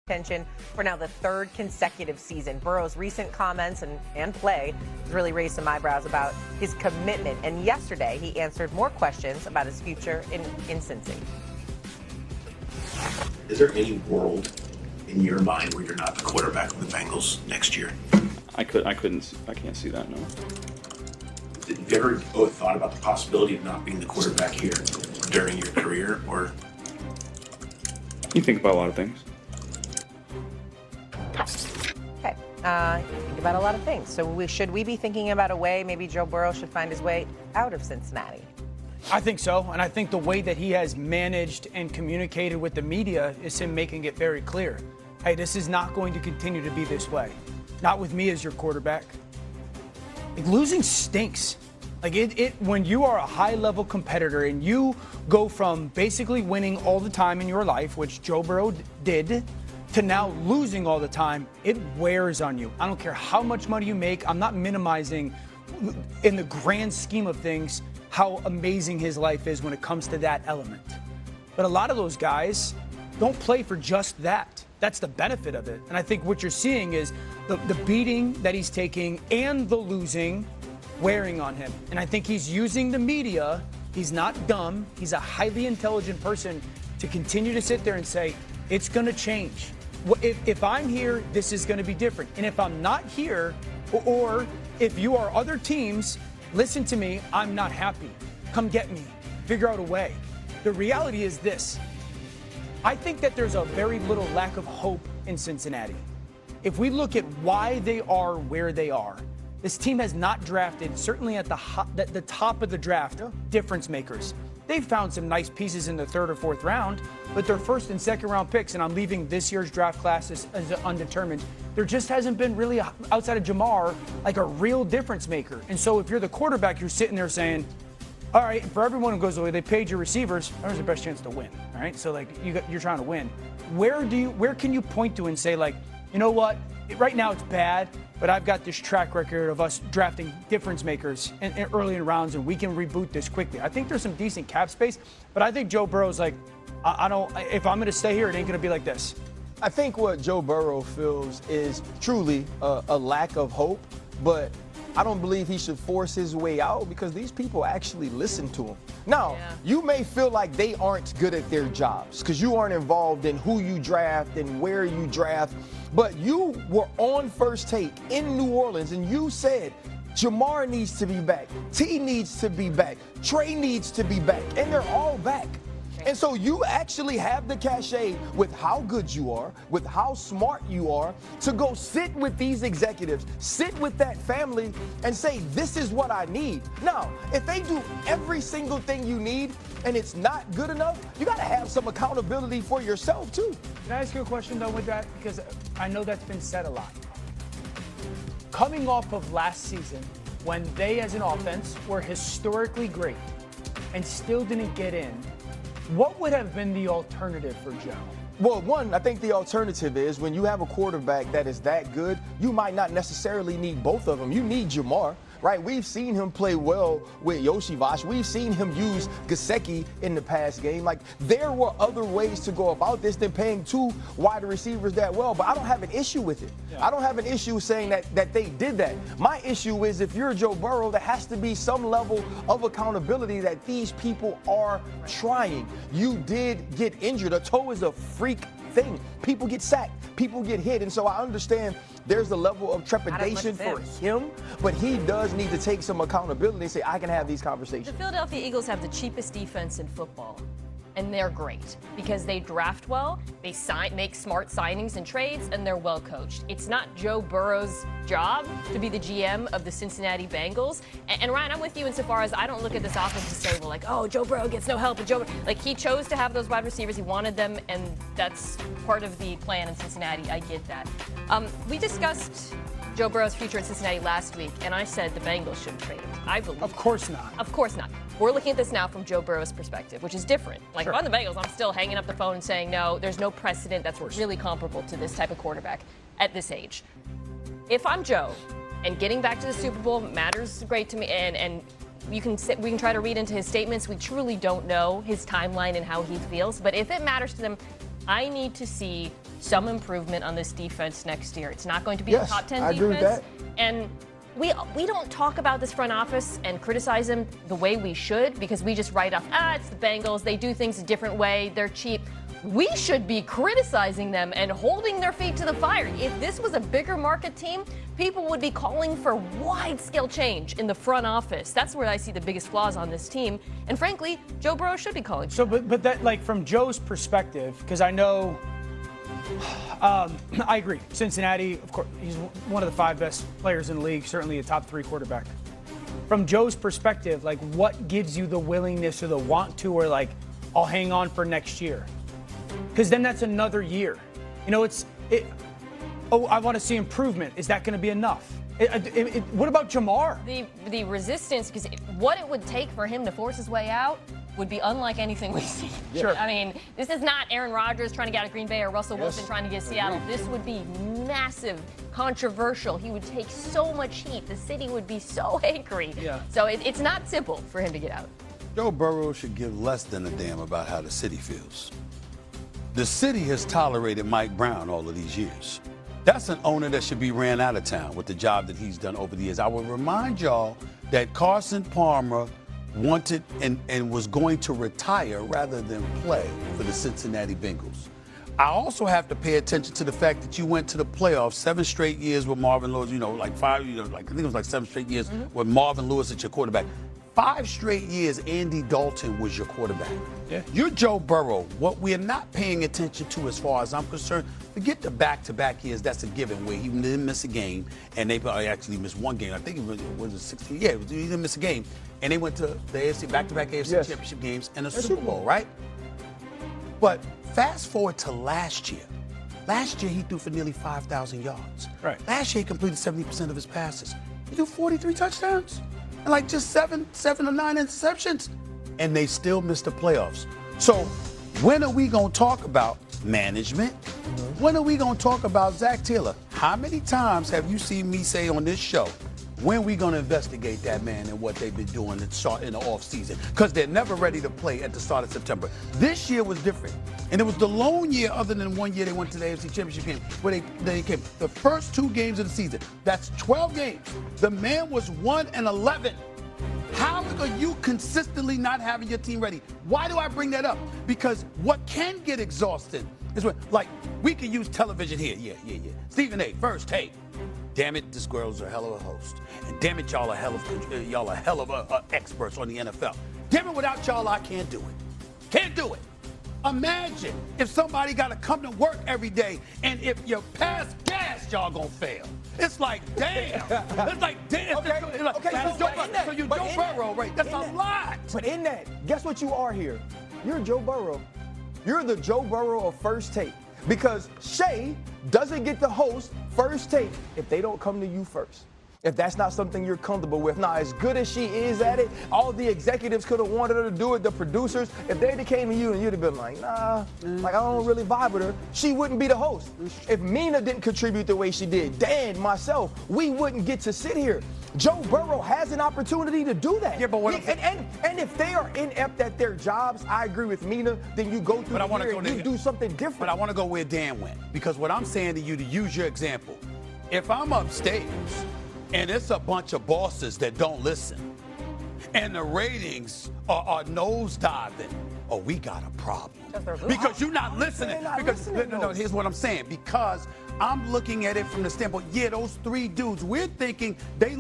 attention for now the third consecutive season. Burrow's recent comments and play has really raised some eyebrows about his commitment. And yesterday, he answered more questions about his future in Cincy. Is there any world in your mind where you're not the quarterback of the Bengals next year? I can't see that, no. Have you ever thought about the possibility of not being the quarterback here during your career, or? You think about a lot of things. Okay, think about a lot of things. So should we be thinking about a way maybe Joe Burrow should find his way out of Cincinnati? I think so, and I think the way that he has managed and communicated with the media is him making it very clear. Hey, this is not going to continue to be this way. Not with me as your quarterback. Like, losing stinks. Like when you are a high-level competitor and you go from basically winning all the time in your life, which Joe Burrow did, to now losing all the time, it wears on you. I don't care how much money you make. I'm not minimizing, in the grand scheme of things, how amazing his life is when it comes to that element. But a lot of those guys don't play for just that. That's the benefit of it. And I think what you're seeing is the beating that he's taking and the losing wearing on him. And I think he's using the media. He's not dumb. He's a highly intelligent person to continue to sit there and say, it's going to change. If I'm here, this is going to be different. And if I'm not here, or if you are other teams, listen to me, I'm not happy. Come get me. Figure out a way. The reality is this. I think that there's a very little lack of hope in Cincinnati. If we look at why they are where they are, this team has not drafted, certainly at the top of the draft, difference makers. They've found some nice pieces in the third or fourth round, but their first and second round picks, and I'm leaving this year's draft class as undetermined, there just hasn't been really, outside of Jamar, like a real difference maker. And so if you're the quarterback, you're sitting there saying, all right, for everyone who goes away, they paid your receivers, there's the best chance to win, all right? So, like, you're trying to win. Where can you point to and say, like, you know what, right now it's bad, but I've got this track record of us drafting difference makers early in rounds, and we can reboot this quickly. I think there's some decent cap space, but I think Joe Burrow's like, if I'm going to stay here, it ain't going to be like this. I think what Joe Burrow feels is truly a lack of hope, but I don't believe he should force his way out because these people actually listen to him. Now, you may feel like they aren't good at their jobs because you aren't involved in who you draft and where you draft, but you were on First Take in New Orleans and you said, Jamar needs to be back, T needs to be back, Trey needs to be back, and they're all back. And so you actually have the cachet with how good you are, with how smart you are, to go sit with these executives, sit with that family, and say, this is what I need. Now, if they do every single thing you need and it's not good enough, you got to have some accountability for yourself, too. Can I ask you a question, though, with that? Because I know that's been said a lot. Coming off of last season, when they, as an offense, were historically great and still didn't get in, what would have been the alternative for Joe? Well, one, I think the alternative is when you have a quarterback that is that good, you might not necessarily need both of them. You need Jamar, right? We've seen him play well with Yoshivash. We've seen him use Gesicki in the past game. Like, there were other ways to go about this than paying two wide receivers that well, but I don't have an issue with it. Yeah. I don't have an issue saying that they did that. My issue is if you're Joe Burrow, there has to be some level of accountability that these people are trying. You did get injured. A toe is a freak thing. People get sacked. People get hit. And so I understand there's a level of trepidation for him, but he does need to take some accountability and say, I can have these conversations. The Philadelphia Eagles have the cheapest defense in football, and they're great because they draft well, they make smart signings and trades, and they're well coached. It's not Joe Burrow's job to be the GM of the Cincinnati Bengals. And Ryan, I'm with you insofar as I don't look at this offense and say, well, like, oh, Joe Burrow gets no help. And like, he chose to have those wide receivers. He wanted them, and that's part of the plan in Cincinnati. I get that. We discussed Joe Burrow's future in Cincinnati last week, and I said the Bengals shouldn't trade him. I believe. Of course not. Of course not. We're looking at this now from Joe Burrow's perspective, which is different. Like, if I'm the Bengals, I'm still hanging up the phone and saying, no, there's no precedent that's really comparable to this type of quarterback at this age. If I'm Joe, and getting back to the Super Bowl matters great to me, and we can try to read into his statements. We truly don't know his timeline and how he feels. But if it matters to them, I need to see some improvement on this defense next year. It's not going to be Yes, a top 10 I agree with defense. that. And we don't talk about this front office and criticize them the way we should because we just write off, it's the Bengals. They do things a different way. They're cheap. We should be criticizing them and holding their feet to the fire. If this was a bigger market team, people would be calling for wide-scale change in the front office. That's where I see the biggest flaws on this team. And frankly, Joe Burrow should be calling. So, but that, like, from Joe's perspective, because I know, I agree. Cincinnati, of course, he's one of the 5 best players in the league, certainly a top 3 quarterback. From Joe's perspective, like, what gives you the willingness or the want to, or like, I'll hang on for next year? Because then that's another year. You know, I want to see improvement. Is that going to be enough? What about Jamar? The resistance, because what it would take for him to force his way out would be unlike anything we've seen. Sure. I mean, this is not Aaron Rodgers trying to get out of Green Bay or Russell Wilson trying to get Seattle. This would be massive, controversial. He would take so much heat. The city would be so angry. Yeah. So it's not simple for him to get out. Joe Burrow should give less than a damn about how the city feels. The city has tolerated Mike Brown all of these years. That's an owner that should be ran out of town with the job that he's done over the years. I will remind y'all that Carson Palmer wanted and was going to retire rather than play for the Cincinnati Bengals. I also have to pay attention to the fact that you went to the playoffs 7 straight years with Marvin Lewis, like 5, I think it was like 7 straight years with Marvin Lewis at your quarterback. 5 straight years, Andy Dalton was your quarterback. Yeah. You're Joe Burrow. What we're not paying attention to, as far as I'm concerned, forget the back-to-back years. That's a given where he didn't miss a game, and they probably actually missed 1 game. I think it was 16. Yeah, he didn't miss a game, and they went to the AFC back-to-back AFC Championship games and a Super Bowl, right? But fast forward to last year. Last year, he threw for nearly 5,000 yards. Right. Last year, he completed 70% of his passes. He threw 43 touchdowns. And like just 7 or 9 interceptions. And they still missed the playoffs. So when are we going to talk about management? When are we going to talk about Zach Taylor? How many times have you seen me say on this show, when we going to investigate that man and what they've been doing in the offseason? Because they're never ready to play at the start of September. This year was different. And it was the lone year, other than 1 year they went to the AFC Championship game, where they came. The first 2 games of the season, that's 12 games. The man was 1-11. How are you consistently not having your team ready? Why do I bring that up? Because what can get exhausting is when, like, we can use television here. Yeah. Stephen A. First, hey, damn it, this girl's a hell of a host. And damn it, y'all are hell of experts on the NFL. Damn it, without y'all, I can't do it. Can't do it. Imagine if somebody got to come to work every day, and if you pass gas, y'all gonna fail. It's like, damn. It's like, damn. So you Joe Burrow, right? That's a lot. But in that, guess what you are here? You're Joe Burrow. You're the Joe Burrow of First Take. Because Shay doesn't get to host First Take if they don't come to you first. If that's not something you're comfortable with. Now, as good as she is at it, all the executives could have wanted her to do it, the producers. If they came to you and you'd have been like, nah, like I don't really vibe with her, she wouldn't be the host. If Mina didn't contribute the way she did, Dan, myself, we wouldn't get to sit here. Joe Burrow has an opportunity to do that. Yeah, but what and if they are inept at their jobs, I agree with Mina, then you go through the year and you do something different. But I want to go where Dan went. Because what I'm saying to you, to use your example, if I'm upstairs and it's a bunch of bosses that don't listen, and the ratings are nosediving, we got a problem. Because you're not listening. No, here's what I'm saying. Because I'm looking at it from the standpoint, those 3 dudes, we're thinking they